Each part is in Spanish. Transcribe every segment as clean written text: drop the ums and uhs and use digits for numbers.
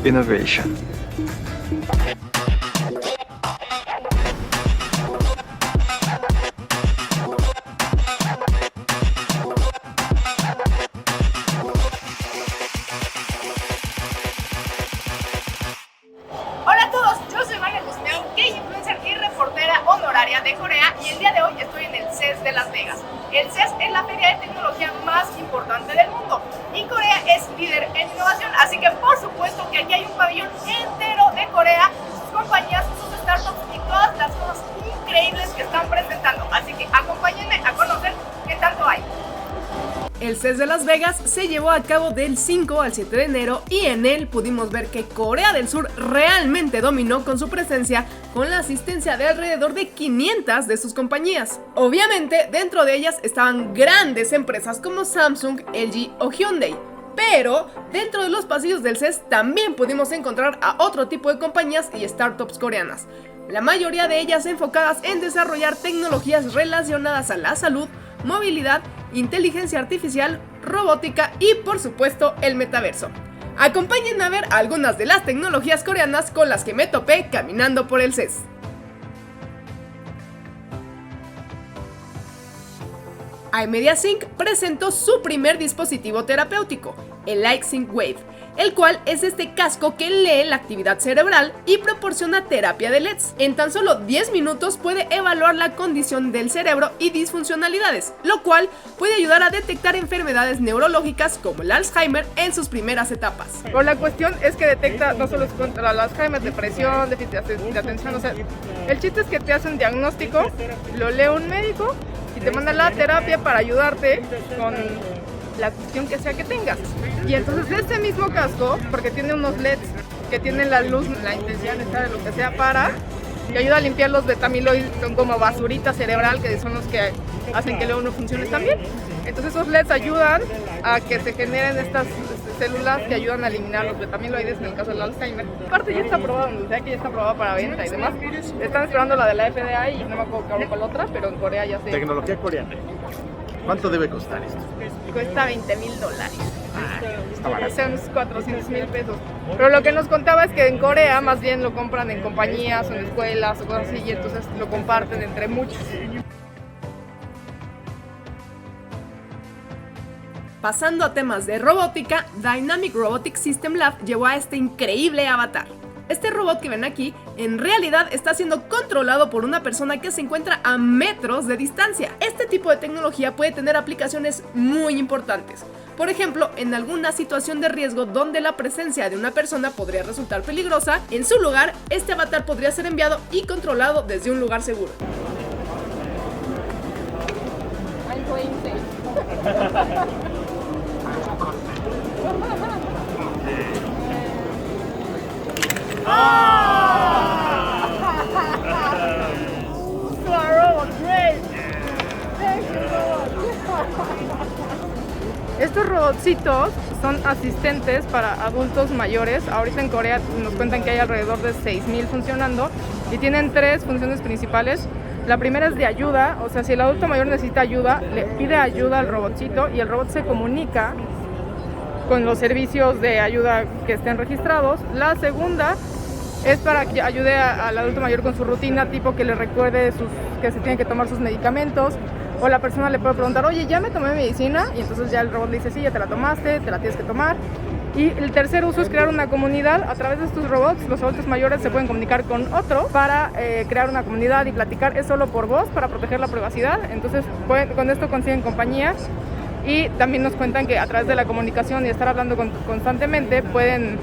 Innovation. Hola a todos, yo soy Vania Guzmán, gay influencer y reportera honoraria de Corea, y el día de hoy estoy en el CES de Las Vegas. El CES es la feria de tecnología más importante del mundo y Corea es líder en innovación, así que por supuesto que aquí hay un pabellón entero de Corea, sus compañías, sus startups y todas las cosas increíbles que están presentando, así que acompáñenme a conocer qué tanto hay. El CES de Las Vegas se llevó a cabo del 5 al 7 de enero y en él pudimos ver que Corea del Sur realmente dominó con su presencia, con la asistencia de alrededor de 500 de sus compañías. Obviamente, dentro de ellas estaban grandes empresas como Samsung, LG o Hyundai. Pero dentro de los pasillos del CES también pudimos encontrar a otro tipo de compañías y startups coreanas, la mayoría de ellas enfocadas en desarrollar tecnologías relacionadas a la salud, movilidad, inteligencia artificial, robótica y por supuesto el metaverso. Acompáñenme a ver algunas de las tecnologías coreanas con las que me topé caminando por el CES. iMediaSync presentó su primer dispositivo terapéutico, el LightSync Wave, el cual es este casco que lee la actividad cerebral y proporciona terapia de LEDs. En tan solo 10 minutos puede evaluar la condición del cerebro y disfuncionalidades, lo cual puede ayudar a detectar enfermedades neurológicas como el Alzheimer en sus primeras etapas. Pero la cuestión es que detecta no solo contra el Alzheimer, depresión, déficit de atención, o sea, el chiste es que te hace un diagnóstico, lo lee un médico y te manda la terapia para ayudarte con la cuestión que sea que tengas. Y entonces este mismo casco, porque tiene unos LEDs que tienen la luz, la intensidad de lo que sea que ayuda a limpiar los betamiloides, son como basurita cerebral, que son los que hacen que luego no funcione tan bien. Entonces esos LEDs ayudan a que se generen estas células que ayudan a eliminar los betamiloides en el caso del Alzheimer. Aparte ya está aprobado, o sea que ya está aprobada para venta y demás. Están esperando la de la FDA y no me acuerdo cuál la otra, pero en Corea ya se... Tecnología coreana. ¿Cuánto debe costar esto? Cuesta $20,000. Está barato. Son unos 400,000 pesos. Pero lo que nos contaba es que en Corea más bien lo compran en compañías o en escuelas o cosas así y entonces lo comparten entre muchos. Pasando a temas de robótica, Dynamic Robotics System Lab llevó a este increíble avatar. Este robot que ven aquí, en realidad está siendo controlado por una persona que se encuentra a metros de distancia. Este tipo de tecnología puede tener aplicaciones muy importantes. Por ejemplo, en alguna situación de riesgo donde la presencia de una persona podría resultar peligrosa, en su lugar, este avatar podría ser enviado y controlado desde un lugar seguro. Estos robotcitos son asistentes para adultos mayores. Ahorita en Corea nos cuentan que hay alrededor de 6,000 funcionando y tienen 3 funciones principales. La primera es de ayuda, o sea, si el adulto mayor necesita ayuda, le pide ayuda al robotcito y el robot se comunica con los servicios de ayuda que estén registrados. La segunda es para que ayude al adulto mayor con su rutina, tipo que le recuerde que se tiene que tomar sus medicamentos, o la persona le puede preguntar, oye, ya me tomé medicina, y entonces ya el robot le dice, sí, ya te la tomaste, te la tienes que tomar. Y el tercer uso es crear una comunidad. A través de estos robots, los adultos mayores se pueden comunicar con otro para crear una comunidad y platicar. Es solo por voz para proteger la privacidad, entonces con esto consiguen compañía. Y también nos cuentan que a través de la comunicación y estar hablando constantemente pueden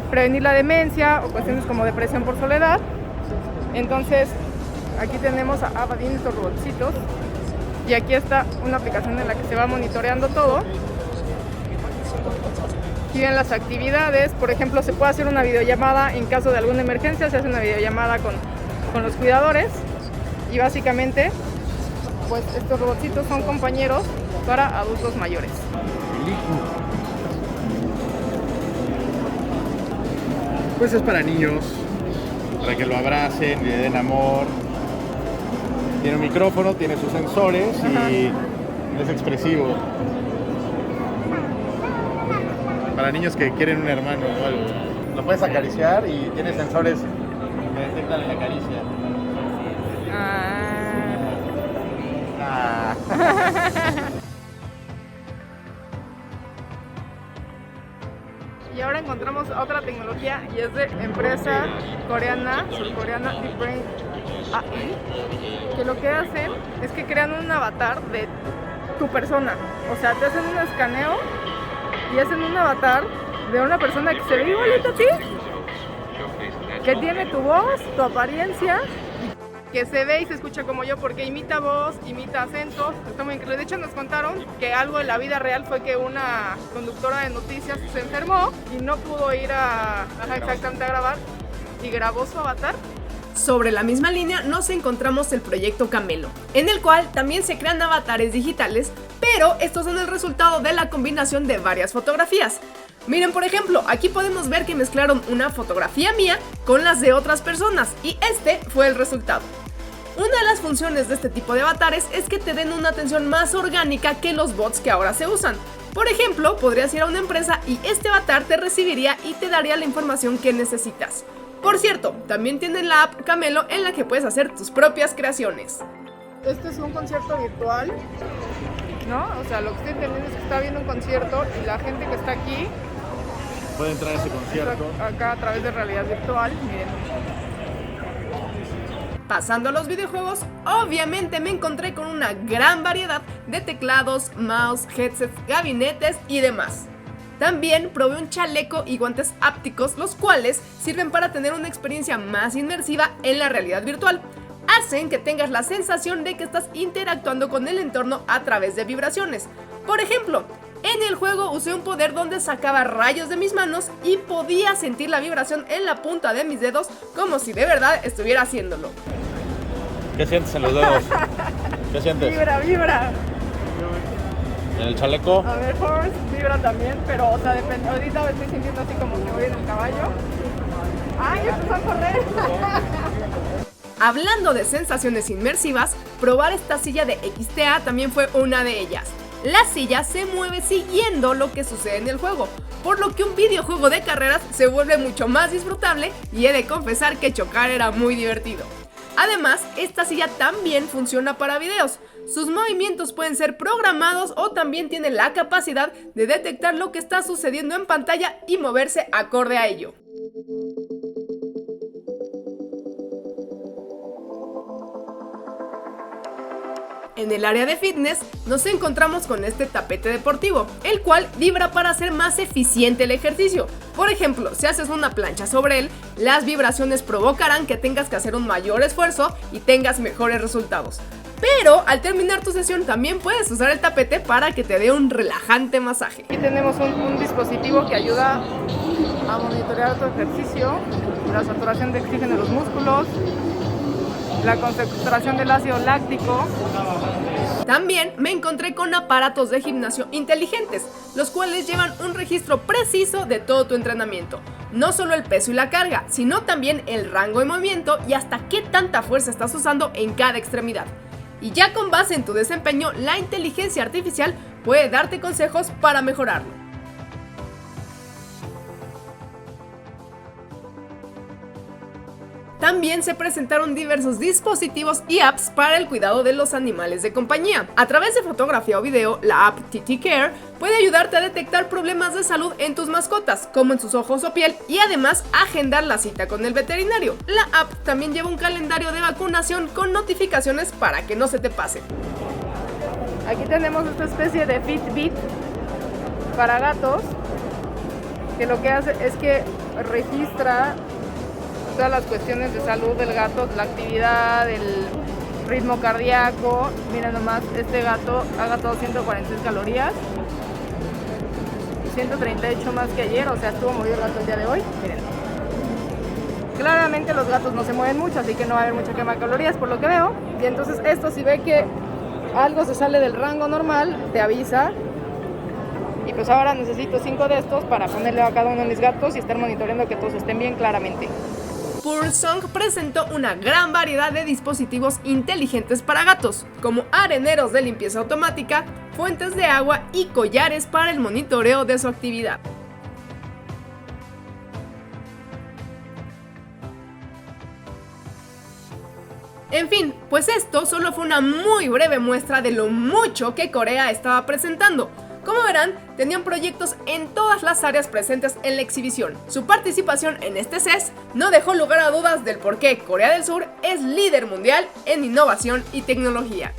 prevenir la demencia o cuestiones como depresión por soledad. Entonces aquí tenemos a Abadin, estos robotcitos, y aquí está una aplicación en la que se va monitoreando todo. Aquí ven las actividades, por ejemplo, se puede hacer una videollamada en caso de alguna emergencia, se hace una videollamada con los cuidadores y básicamente pues estos robotcitos son compañeros para adultos mayores. Pues es para niños, para que lo abracen, le den amor. Tiene un micrófono, tiene sus sensores y Es expresivo. Para niños que quieren un hermano o algo. Lo puedes acariciar y tiene sensores que detectan la caricia. Ah. Y ahora encontramos otra tecnología y es de empresa coreana, surcoreana Deep Brain AI, que lo que hacen es que crean un avatar de tu persona. O sea, te hacen un escaneo y hacen un avatar de una persona que se ve igualita a ti, que tiene tu voz, tu apariencia, que se ve y se escucha como yo porque imita voz, imita acentos, está muy increíble. De hecho nos contaron que algo en la vida real fue que una conductora de noticias se enfermó y no pudo ir exactamente a grabar y grabó su avatar. Sobre la misma línea nos encontramos el proyecto Camelo, en el cual también se crean avatares digitales, pero estos son el resultado de la combinación de varias fotografías. Miren, por ejemplo, aquí podemos ver que mezclaron una fotografía mía con las de otras personas y este fue el resultado. Una de las funciones de este tipo de avatares es que te den una atención más orgánica que los bots que ahora se usan. Por ejemplo, podrías ir a una empresa y este avatar te recibiría y te daría la información que necesitas. Por cierto, también tienen la app Camelo en la que puedes hacer tus propias creaciones. Este es un concierto virtual, ¿no? O sea, lo que estoy entendiendo es que está viendo un concierto y la gente que está aquí Puede entrar a ese concierto. acá a través de realidad virtual, miren. Pasando a los videojuegos, obviamente me encontré con una gran variedad de teclados, mouse, headsets, gabinetes y demás. También probé un chaleco y guantes ápticos, los cuales sirven para tener una experiencia más inmersiva en la realidad virtual. Hacen que tengas la sensación de que estás interactuando con el entorno a través de vibraciones. Por ejemplo, en el juego usé un poder donde sacaba rayos de mis manos y podía sentir la vibración en la punta de mis dedos como si de verdad estuviera haciéndolo. ¿Qué sientes en los dedos? ¿Qué sientes? Vibra. ¿En el chaleco? A ver, Force vibra también, pero o sea, depende. Ahorita me estoy sintiendo así como que voy en el caballo. ¡Ay, empezó a correr! Hablando de sensaciones inmersivas, probar esta silla de XTA también fue una de ellas. La silla se mueve siguiendo lo que sucede en el juego, por lo que un videojuego de carreras se vuelve mucho más disfrutable y he de confesar que chocar era muy divertido. Además, esta silla también funciona para videos. Sus movimientos pueden ser programados o también tiene la capacidad de detectar lo que está sucediendo en pantalla y moverse acorde a ello. En el área de fitness nos encontramos con este tapete deportivo, el cual vibra para hacer más eficiente el ejercicio. Por ejemplo, si haces una plancha sobre él, las vibraciones provocarán que tengas que hacer un mayor esfuerzo y tengas mejores resultados. Pero al terminar tu sesión también puedes usar el tapete para que te dé un relajante masaje. Aquí tenemos un dispositivo que ayuda a monitorear tu ejercicio, la saturación de oxígeno en los músculos, la concentración del ácido láctico. También me encontré con aparatos de gimnasio inteligentes, los cuales llevan un registro preciso de todo tu entrenamiento. No solo el peso y la carga, sino también el rango de movimiento y hasta qué tanta fuerza estás usando en cada extremidad. Y ya con base en tu desempeño, la inteligencia artificial puede darte consejos para mejorarlo. También se presentaron diversos dispositivos y apps para el cuidado de los animales de compañía. A través de fotografía o video, la app TT Care puede ayudarte a detectar problemas de salud en tus mascotas, como en sus ojos o piel, y además agendar la cita con el veterinario. La app también lleva un calendario de vacunación con notificaciones para que no se te pase. Aquí tenemos esta especie de Fitbit para gatos, que lo que hace es que registra todas las cuestiones de salud del gato, la actividad, el ritmo cardíaco. Mira nomás, este gato ha gastado 146 calorías, 138 más que ayer, o sea, estuvo movido el gato el día de hoy. Miren, claramente los gatos no se mueven mucho, así que no va a haber mucha quema de calorías por lo que veo. Y entonces esto, si ve que algo se sale del rango normal, te avisa. Y pues ahora necesito 5 de estos para ponerle a cada uno de mis gatos y estar monitoreando que todos estén bien claramente. Purrsong presentó una gran variedad de dispositivos inteligentes para gatos, como areneros de limpieza automática, fuentes de agua y collares para el monitoreo de su actividad. En fin, pues esto solo fue una muy breve muestra de lo mucho que Corea estaba presentando. Como verán, tenían proyectos en todas las áreas presentes en la exhibición. Su participación en este CES no dejó lugar a dudas del por qué Corea del Sur es líder mundial en innovación y tecnología.